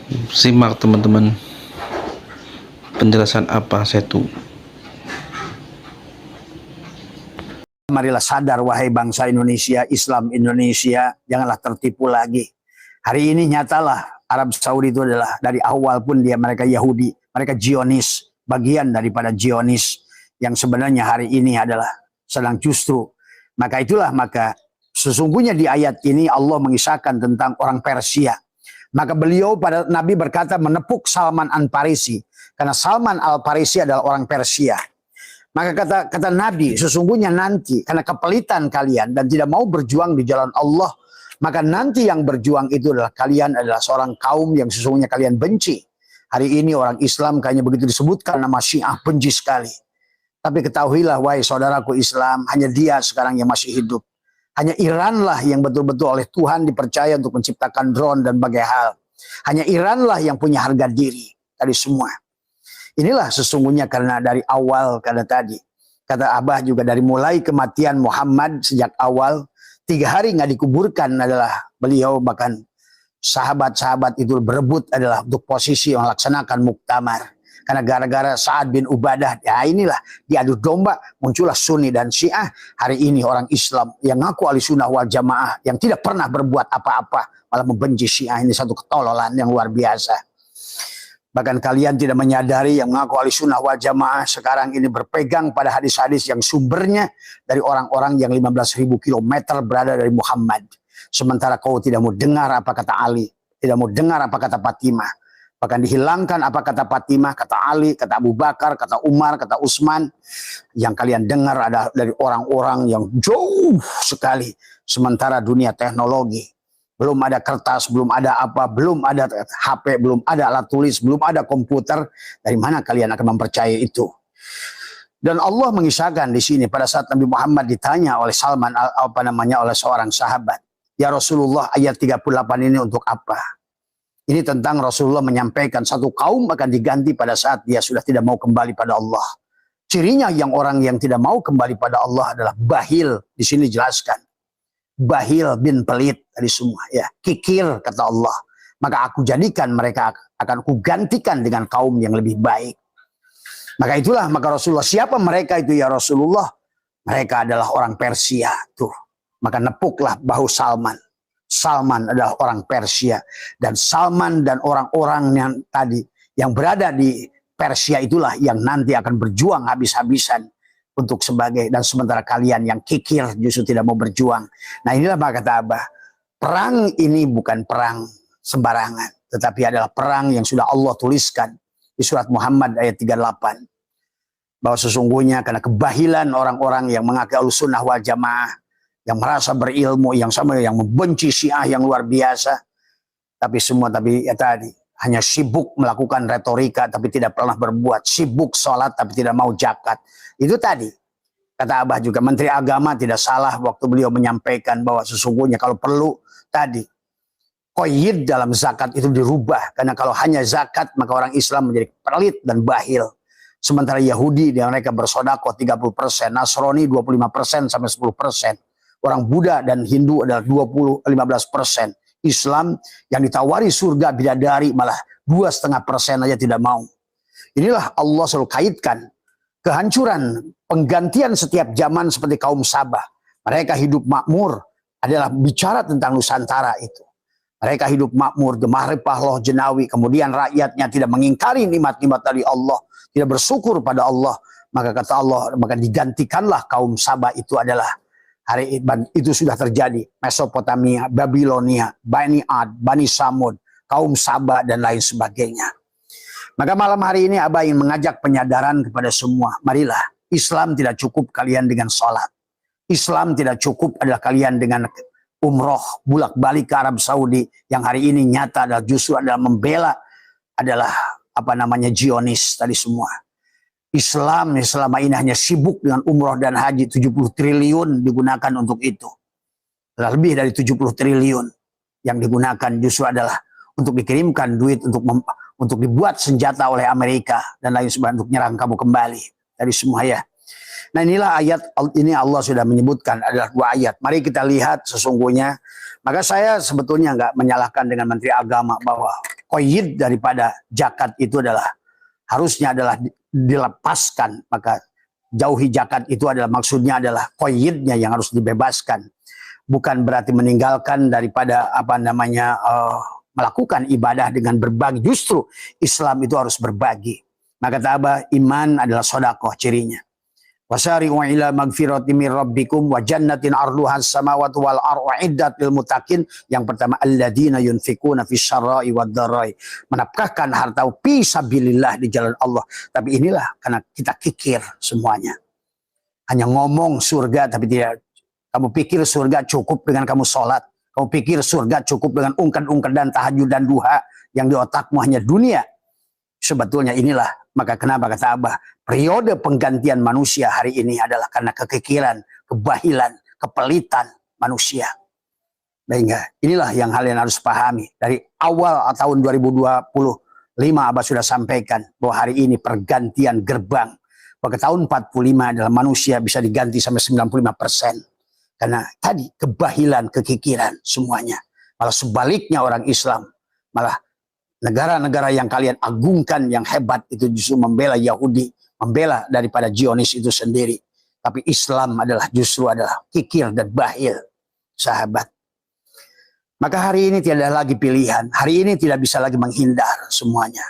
Simak teman-teman penjelasan apa setu. Marilah sadar wahai bangsa Indonesia, Islam Indonesia, janganlah tertipu lagi. Hari ini nyatalah Arab Saudi itu adalah dari awal pun mereka Yahudi, mereka Zionis, bagian daripada Zionis yang sebenarnya hari ini adalah sedang justru. Maka sesungguhnya di ayat ini Allah mengisahkan tentang orang Persia. Maka beliau pada Nabi berkata menepuk Salman Al-Farisi karena Salman Al-Farisi adalah orang Persia. Maka kata Nabi, sesungguhnya nanti karena kepelitan kalian dan tidak mau berjuang di jalan Allah, maka nanti yang berjuang itu adalah kalian adalah seorang kaum yang sesungguhnya kalian benci. Hari ini orang Islam kayaknya begitu disebutkan nama Syiah benci sekali. Tapi ketahuilah wahai saudaraku Islam, hanya dia sekarang yang masih hidup. Hanya Iran lah yang betul-betul oleh Tuhan dipercaya untuk menciptakan drone dan berbagai hal. Hanya Iran lah yang punya harga diri dari semua. Inilah sesungguhnya karena dari awal kata Abah juga dari mulai kematian Muhammad sejak awal 3 hari nggak dikuburkan adalah beliau, bahkan sahabat-sahabat itu berebut adalah untuk posisi yang melaksanakan muktamar. Karena gara-gara Sa'ad bin Ubadah, ya inilah diadu domba muncullah Sunni dan Syiah. Hari ini orang Islam yang ngaku ahli sunnah wal jamaah yang tidak pernah berbuat apa-apa malah membenci Syiah, ini satu ketololan yang luar biasa. Bahkan kalian tidak menyadari yang mengaku ahli sunnah wal jamaah sekarang ini berpegang pada hadis-hadis yang sumbernya dari orang-orang yang 15.000 kilometer berada dari Muhammad. Sementara kau tidak mau dengar apa kata Ali, tidak mau dengar apa kata Fatimah. Bahkan dihilangkan apa kata Fatimah, kata Ali, kata Abu Bakar, kata Umar, kata Utsman. Yang kalian dengar ada dari orang-orang yang jauh sekali. Sementara dunia teknologi, belum ada kertas, belum ada apa, belum ada HP, belum ada alat tulis, belum ada komputer. Dari mana kalian akan mempercayai itu? Dan Allah mengisahkan di sini pada saat Nabi Muhammad ditanya oleh Salman oleh seorang sahabat, "Ya Rasulullah, ayat 38 ini untuk apa?" Ini tentang Rasulullah menyampaikan satu kaum akan diganti pada saat dia sudah tidak mau kembali pada Allah. Cirinya yang orang yang tidak mau kembali pada Allah adalah bahil. Di sini jelaskan. Bahil bin pelit dari semua, ya, kikir kata Allah. Maka aku jadikan mereka akan kugantikan dengan kaum yang lebih baik. Maka Rasulullah, siapa mereka itu ya Rasulullah? Mereka adalah orang Persia tuh. Maka nepuklah bahu Salman. Salman adalah orang Persia dan Salman dan orang-orang yang berada di Persia itulah yang nanti akan berjuang habis-habisan untuk dan sementara kalian yang kikir justru tidak mau berjuang. Nah inilah maka kata Abah, perang ini bukan perang sembarangan, tetapi adalah perang yang sudah Allah tuliskan di surat Muhammad ayat 38. Bahwa sesungguhnya karena kebahilan orang-orang yang mengaku Ahlussunnah wal Jamaah, yang merasa berilmu, yang sama yang membenci Syiah yang luar biasa, tapi hanya sibuk melakukan retorika tapi tidak pernah berbuat, sibuk sholat tapi tidak mau zakat. Itu tadi, kata Abah juga, Menteri Agama tidak salah waktu beliau menyampaikan bahwa sesungguhnya kalau perlu qayyid dalam zakat itu dirubah. Karena kalau hanya zakat maka orang Islam menjadi pelit dan bahil. Sementara Yahudi mereka bersedekah 30%, Nasrani 25% sampai 10%. Orang Buddha dan Hindu adalah 15%. Islam yang ditawari surga bidadari malah 2,5% aja tidak mau. Inilah Allah selalu kaitkan kehancuran penggantian setiap zaman seperti kaum Sabah. Mereka hidup makmur adalah bicara tentang Nusantara itu. Mereka hidup makmur, gemah repah loh jenawi. Kemudian rakyatnya tidak mengingkari nikmat-nikmat dari Allah. Tidak bersyukur pada Allah. Maka kata Allah, maka digantikanlah kaum Sabah itu adalah hari itu sudah terjadi. Mesopotamia, Babilonia, Bani Ad, Bani Samud, kaum Sabah dan lain sebagainya. Maka malam hari ini Abah ingin mengajak penyadaran kepada semua. Marilah, Islam tidak cukup kalian dengan sholat. Islam tidak cukup adalah kalian dengan umroh, bulak-balik ke Arab Saudi. Yang hari ini nyata adalah justru adalah membela adalah Zionis tadi semua. Islam yang selama ini hanya sibuk dengan umroh dan haji, 70 triliun digunakan untuk itu. Lebih dari 70 triliun yang digunakan justru adalah untuk dikirimkan duit untuk dibuat senjata oleh Amerika dan lain sebagainya untuk nyerang kamu kembali dari semua ya. Nah inilah ayat ini Allah sudah menyebutkan adalah 2 ayat. Mari kita lihat sesungguhnya. Maka saya sebetulnya nggak menyalahkan dengan Menteri Agama bahwa Qayyid daripada zakat itu adalah harusnya adalah dilepaskan, maka jauhi zakat itu adalah maksudnya adalah qayyidnya yang harus dibebaskan. Bukan berarti meninggalkan daripada melakukan ibadah dengan berbagi. Justru Islam itu harus berbagi. Maka kata iman adalah sedekah cirinya. Wasari'u ila magfirati min rabbikum wa jannatin 'arduha as-samawati wal ardu 'iddat lil muttaqin. Yang pertama alladzina yunfikuna fis syarra'i wad dharai. Menafkahkan harta fi sabilillah di jalan Allah. Tapi inilah karena kita kikir semuanya. Hanya ngomong surga tapi tidak. Kamu pikir surga cukup dengan kamu sholat. Kamu pikir surga cukup dengan ungkad-ungkad dan tahajud dan duha yang di otakmu hanya dunia. Sebetulnya inilah, maka kenapa kata Abah, periode penggantian manusia hari ini adalah karena kekikiran, kebahilan, kepelitan manusia. Sehingga inilah yang kalian harus pahami. Dari awal tahun 2025 Abah sudah sampaikan bahwa hari ini pergantian gerbang. Bahwa tahun 45 adalah manusia bisa diganti sampai 95%. Karena tadi kebahilan, kekikiran semuanya. Malah sebaliknya orang Islam, malah negara-negara yang kalian agungkan yang hebat itu justru membela Yahudi, membela daripada Zionis itu sendiri. Tapi Islam adalah justru adalah kikir dan bahil, sahabat. Maka hari ini tidak ada lagi pilihan. Hari ini tidak bisa lagi menghindar semuanya.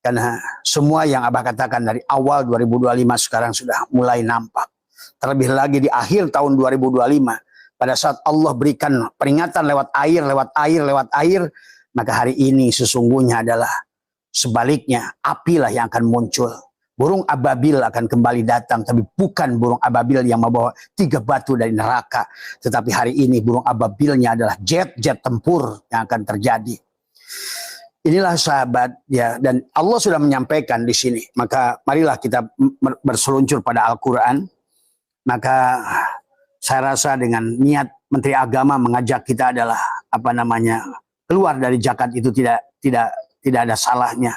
Karena semua yang Abah katakan dari awal 2025 sekarang sudah mulai nampak. Terlebih lagi di akhir tahun 2025. Pada saat Allah berikan peringatan lewat air. Maka hari ini sesungguhnya adalah sebaliknya, apilah yang akan muncul. Burung ababil akan kembali datang, tapi bukan burung ababil yang membawa 3 batu dari neraka. Tetapi hari ini burung ababilnya adalah jet-jet tempur yang akan terjadi. Inilah sahabat ya, dan Allah sudah menyampaikan di sini. Maka marilah kita berseluncur pada Al-Quran. Maka saya rasa dengan niat Menteri Agama mengajak kita adalah keluar dari zakat itu tidak ada salahnya,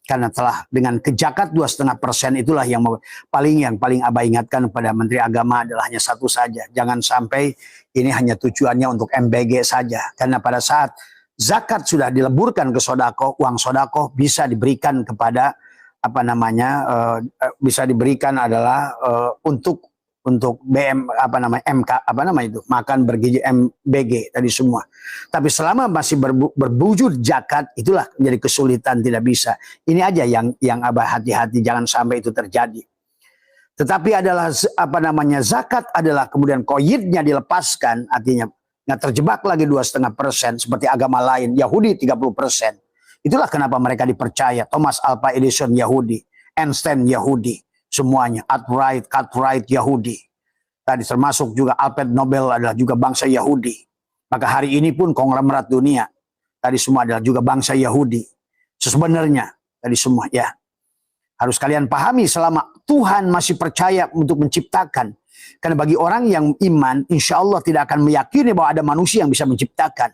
karena telah dengan kejakat 2,5% itulah yang paling Abah ingatkan kepada Menteri Agama adalah hanya satu saja, jangan sampai ini hanya tujuannya untuk MBG saja, karena pada saat zakat sudah dileburkan ke sodako, uang sodako bisa diberikan kepada bisa diberikan adalah untuk BM makan bergizi MBG tadi semua. Tapi selama masih berwujud zakat, itulah menjadi kesulitan, tidak bisa. Ini aja yang Abah hati-hati jangan sampai itu terjadi. Tetapi adalah zakat adalah kemudian qayyidnya dilepaskan, artinya nggak terjebak lagi 2,5% seperti agama lain, Yahudi 30%. Itulah kenapa mereka dipercaya. Thomas Alva Edison Yahudi, Einstein Yahudi. Semuanya, Cartwright Yahudi. Tadi termasuk juga Alfred Nobel adalah juga bangsa Yahudi. Maka hari ini pun konglomerat dunia, tadi semua adalah juga bangsa Yahudi. Sebenarnya, tadi semua ya. Harus kalian pahami selama Tuhan masih percaya untuk menciptakan. Karena bagi orang yang iman, insya Allah tidak akan meyakini bahwa ada manusia yang bisa menciptakan.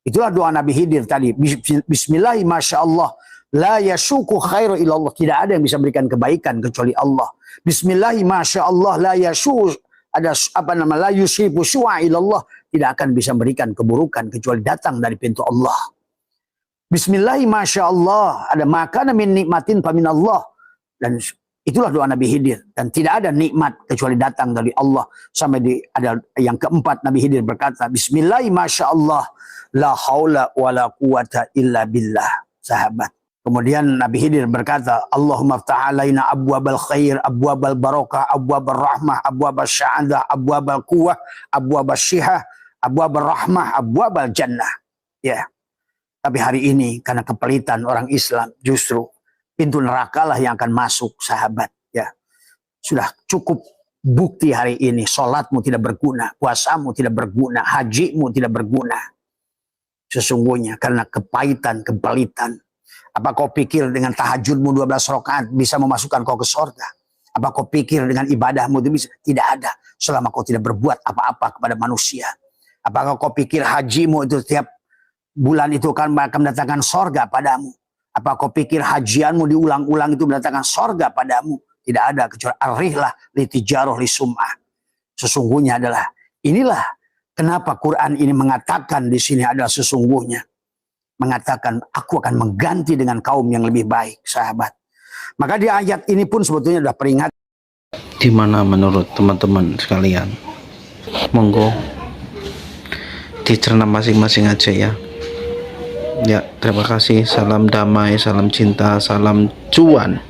Itulah doa Nabi Khidir tadi. Bismillahirrahmanirrahim, Masya Allah. La yasuku khairu ilallah. Tidak ada yang bisa berikan kebaikan kecuali Allah. Bismillahirrahmanirrahim, Masya Allah. La yasuku, la yusibu su'a ilallah. Tidak akan bisa memberikan keburukan kecuali datang dari pintu Allah. Bismillahirrahmanirrahim, Masya Allah. Ada makanan min nikmatin famin Allah. Dan itulah doa Nabi Khidir. Dan tidak ada nikmat kecuali datang dari Allah. Sampai ada yang keempat Nabi Khidir berkata, Bismillahirrahmanirrahim, Masya Allah. La haula wa la quwata illa billah. Sahabat. Kemudian Nabi Khidir berkata, Allahumma ftah alaina abwabal khair, abwabal barakah, abwabal rahmah, abwabal sya'adah, abwabal quwah, abwabal syihah, abwabal rahmah, abwabal jannah. Ya. Tapi hari ini karena kepelitan orang Islam, justru pintu neraka lah yang akan masuk, sahabat. Ya. Sudah cukup bukti hari ini, sholatmu tidak berguna, puasamu tidak berguna, hajimu tidak berguna. Sesungguhnya karena kepahitan, kepelitan. Apa kau pikir dengan tahajudmu 12 rakaat bisa memasukkan kau ke surga? Apa kau pikir dengan ibadahmu itu bisa? Tidak ada. Selama kau tidak berbuat apa-apa kepada manusia. Apakah kau pikir hajimu itu tiap bulan itu akan mendatangkan surga padamu? Apa kau pikir hajianmu diulang-ulang itu mendatangkan surga padamu? Tidak ada. Kecuali arihlah litijaroh lisum'ah. Sesungguhnya adalah, inilah kenapa Quran ini mengatakan di sini adalah sesungguhnya. mengatakan, aku akan mengganti dengan kaum yang lebih baik, sahabat. Maka di ayat ini pun sebetulnya sudah peringatan. Di mana menurut teman-teman sekalian? Monggo dicerna masing-masing aja ya. Ya, terima kasih. Salam damai, salam cinta, salam cuan.